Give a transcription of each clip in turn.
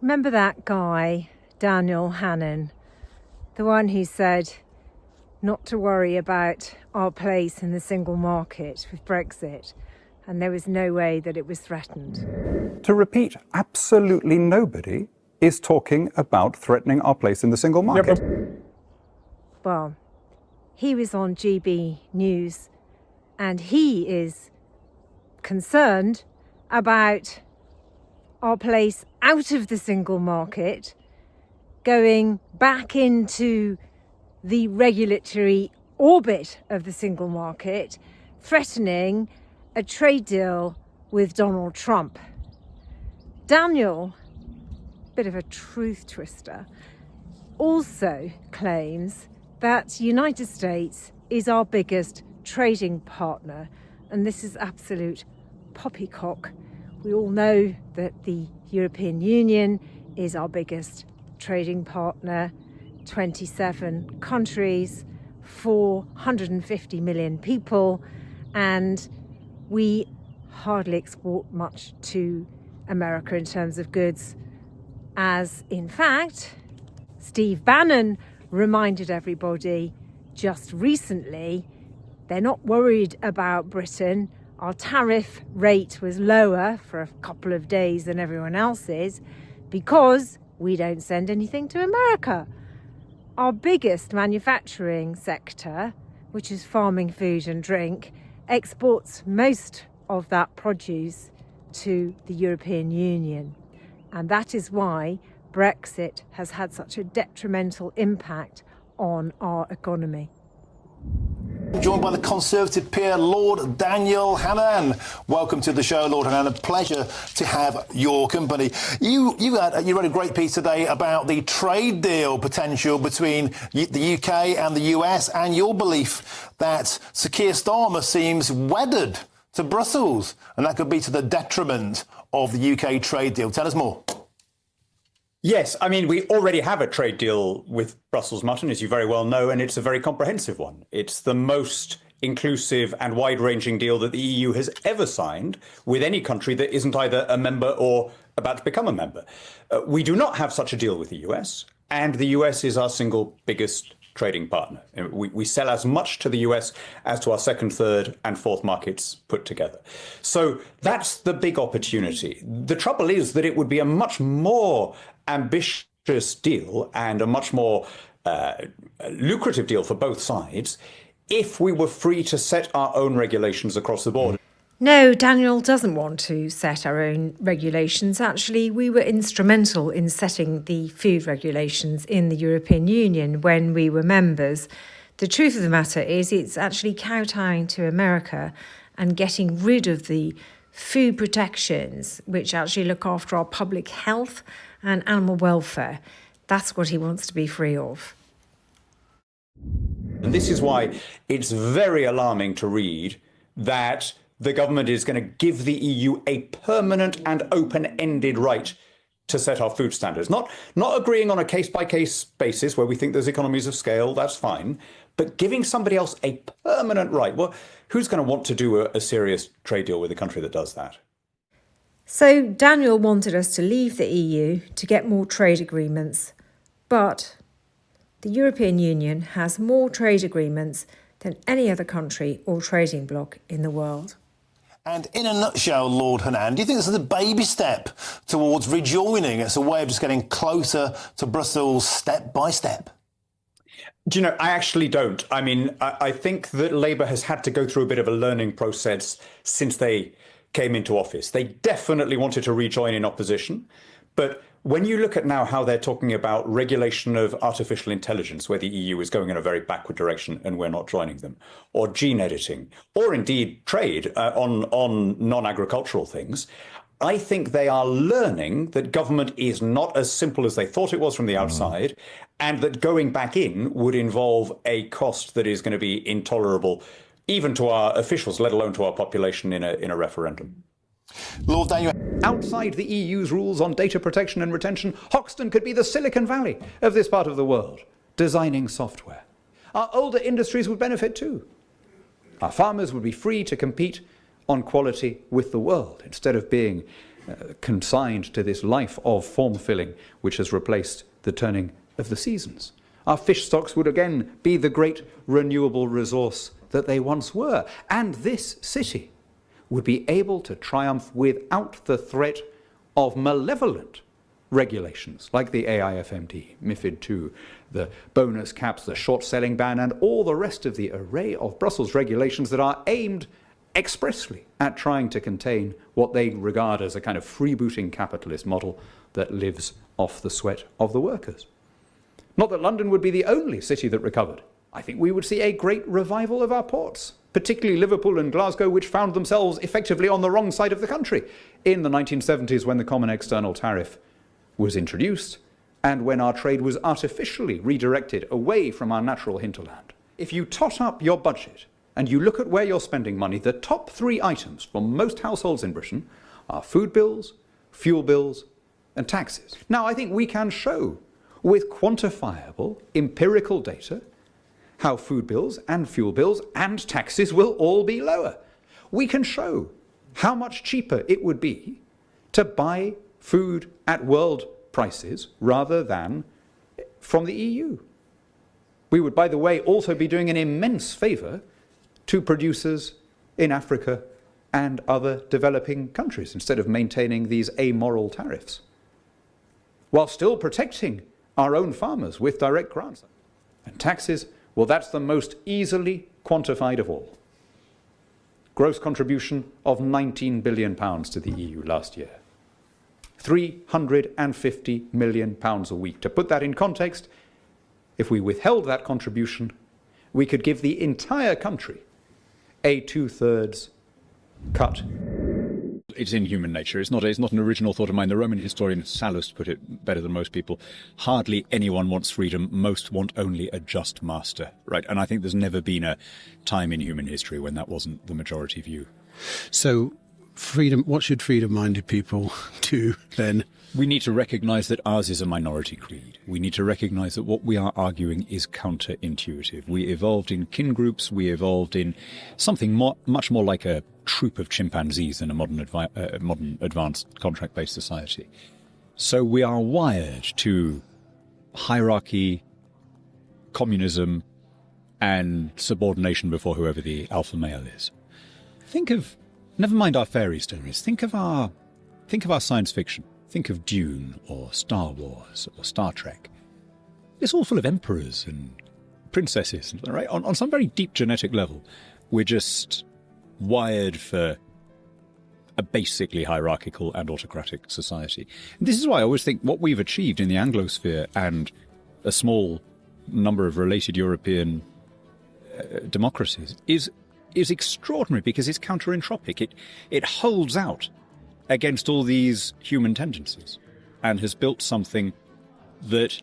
Remember that guy, Daniel Hannan, the one who said not to worry about our place in the single market with Brexit, and there was no way that it was threatened? To repeat, absolutely nobody is talking about threatening our place in the single market. Well, he was on GB News and he is concerned about our place out of the single market, going back into the regulatory orbit of the single market, threatening a trade deal with Donald Trump. Daniel, bit of a truth twister, also claims that the United States is our biggest trading partner, and this is absolute poppycock. We all know that the European Union is our biggest trading partner, 27 countries, 450 million people, and we hardly export much to America in terms of goods, as in fact Steve Bannon reminded everybody just recently. They're not worried about Britain. Our tariff rate was lower for a couple of days than everyone else's because we don't send anything to America. Our biggest manufacturing sector, which is farming, food and drink, exports most of that produce to the European Union. And that is why Brexit has had such a detrimental impact on our economy. Joined by the Conservative peer, Lord Daniel Hannan. Welcome to the show, Lord Hannan. A pleasure to have your company. You wrote a great piece today about the trade deal potential between the UK and the US, and your belief that Sir Keir Starmer seems wedded to Brussels, and that could be to the detriment of the UK trade deal. Tell us more. Yes, I mean, we already have a trade deal with Brussels mutton, as you very well know, and it's a very comprehensive one. It's the most inclusive and wide-ranging deal that the EU has ever signed with any country that isn't either a member or about to become a member. We do not have such a deal with the US, and the US is our single biggest trading partner. We sell as much to the US as to our second, third and fourth markets put together. So that's the big opportunity. The trouble is that it would be a much more ambitious deal and a much more lucrative deal for both sides if we were free to set our own regulations across the board. No, Daniel doesn't want to set our own regulations. Actually, we were instrumental in setting the food regulations in the European Union when we were members. The truth of the matter is it's actually kowtowing to America and getting rid of the food protections which actually look after our public health and animal welfare. That's what he wants to be free of. And this is why it's very alarming to read that the government is going to give the EU a permanent and open-ended right to set our food standards. Not agreeing on a case-by-case basis where we think there's economies of scale, that's fine, but giving somebody else a permanent right. Well, who's going to want to do a serious trade deal with a country that does that? So Daniel wanted us to leave the EU to get more trade agreements, but the European Union has more trade agreements than any other country or trading bloc in the world. And in a nutshell, Lord Hannan, do you think this is a baby step towards rejoining? It's a way of just getting closer to Brussels step by step. Do you know, I actually don't. I mean, I think that Labour has had to go through a bit of a learning process since they came into office. They definitely wanted to rejoin in opposition. But when you look at now how they're talking about regulation of artificial intelligence, where the EU is going in a very backward direction and we're not joining them, or gene editing, or indeed trade on non-agricultural things, I think they are learning that government is not as simple as they thought it was from the outside, and that going back in would involve a cost that is going to be intolerable, even to our officials, let alone to our population in a referendum. Lord Daniel. Outside the EU's rules on data protection and retention, Hoxton could be the Silicon Valley of this part of the world, designing software. Our older industries would benefit too. Our farmers would be free to compete on quality with the world instead of being consigned to this life of form-filling which has replaced the turning of the seasons. Our fish stocks would again be the great renewable resource that they once were. And this city would be able to triumph without the threat of malevolent regulations like the AIFMD, MiFID II, the bonus caps, the short-selling ban, and all the rest of the array of Brussels regulations that are aimed expressly at trying to contain what they regard as a kind of freebooting capitalist model that lives off the sweat of the workers. Not that London would be the only city that recovered. I think we would see a great revival of our ports, particularly Liverpool and Glasgow, which found themselves effectively on the wrong side of the country in the 1970s when the Common External Tariff was introduced and when our trade was artificially redirected away from our natural hinterland. If you tot up your budget and you look at where you're spending money, the top 3 items for most households in Britain are food bills, fuel bills, and taxes. Now, I think we can show with quantifiable empirical data how food bills and fuel bills and taxes will all be lower. We can show how much cheaper it would be to buy food at world prices rather than from the EU. We would, by the way, also be doing an immense favour to producers in Africa and other developing countries instead of maintaining these amoral tariffs, while still protecting our own farmers with direct grants. And taxes, well, that's the most easily quantified of all. Gross contribution of £19 billion to the EU last year. £350 million a week. To put that in context, if we withheld that contribution, we could give the entire country a 2/3 cut. It's in human nature. It's not an original thought of mine. The Roman historian Sallust put it better than most people. Hardly anyone wants freedom. Most want only a just master, right? And I think there's never been a time in human history when that wasn't the majority view. So freedom, what should freedom-minded people do then? We need to recognise that ours is a minority creed. We need to recognise that what we are arguing is counterintuitive. We evolved in kin groups. We evolved in something much more like a troop of chimpanzees than a modern advanced contract-based society. So we are wired to hierarchy, communism, and subordination before whoever the alpha male is. Never mind our fairy stories. Think of our science fiction. Think of Dune or Star Wars or Star Trek. It's all full of emperors and princesses, right? On some very deep genetic level, we're just wired for a basically hierarchical and autocratic society. And this is why I always think what we've achieved in the Anglosphere and a small number of related European democracies is extraordinary because it's counter-entropic. It holds out against all these human tendencies and has built something that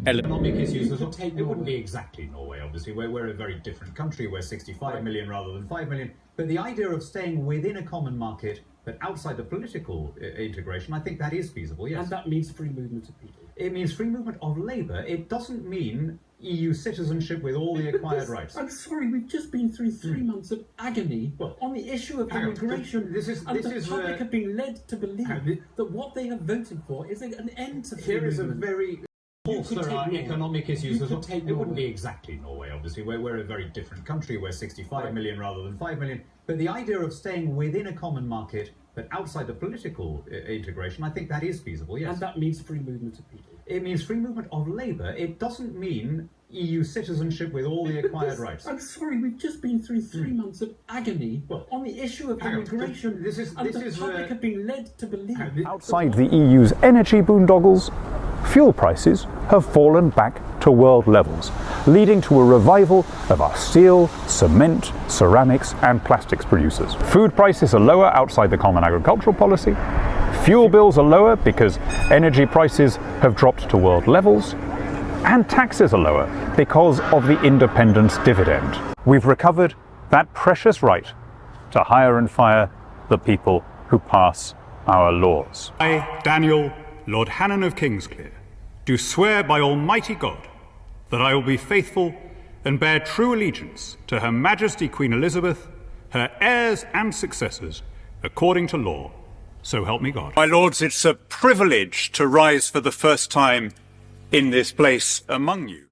economic issues. It wouldn't be exactly Norway, obviously. We're a very different country. We're 65 million rather than 5 million. But the idea of staying within a common market but outside the political integration, I think that is feasible, yes. And that means free movement of people. It means free movement of labour. It doesn't mean EU citizenship with all the acquired rights. I'm sorry, we've just been through 3 months of agony on the issue of immigration. The public have been led to believe that what they have voted for is an end to free movement. Here is a very... There are economic issues. It wouldn't be exactly Norway, obviously. We're a very different country. We're 65 million rather than 5 million. But the idea of staying within a common market but outside the political integration, I think that is feasible, yes. And that means free movement of people. It means free movement of labour. It doesn't mean EU citizenship with all the acquired rights. I'm sorry, we've just been through 3 months of agony on the issue of immigration. The public have been led to believe... Outside the EU's energy boondoggles, fuel prices have fallen back to world levels, leading to a revival of our steel, cement, ceramics and plastics producers. Food prices are lower outside the Common Agricultural Policy. Fuel bills are lower because energy prices have dropped to world levels. And taxes are lower because of the independence dividend. We've recovered that precious right to hire and fire the people who pass our laws. I, Daniel, Lord Hannan of Kingsclear, do swear by Almighty God that I will be faithful and bear true allegiance to Her Majesty Queen Elizabeth, her heirs and successors, according to law, So help me God. My lords, it's a privilege to rise for the first time in this place among you.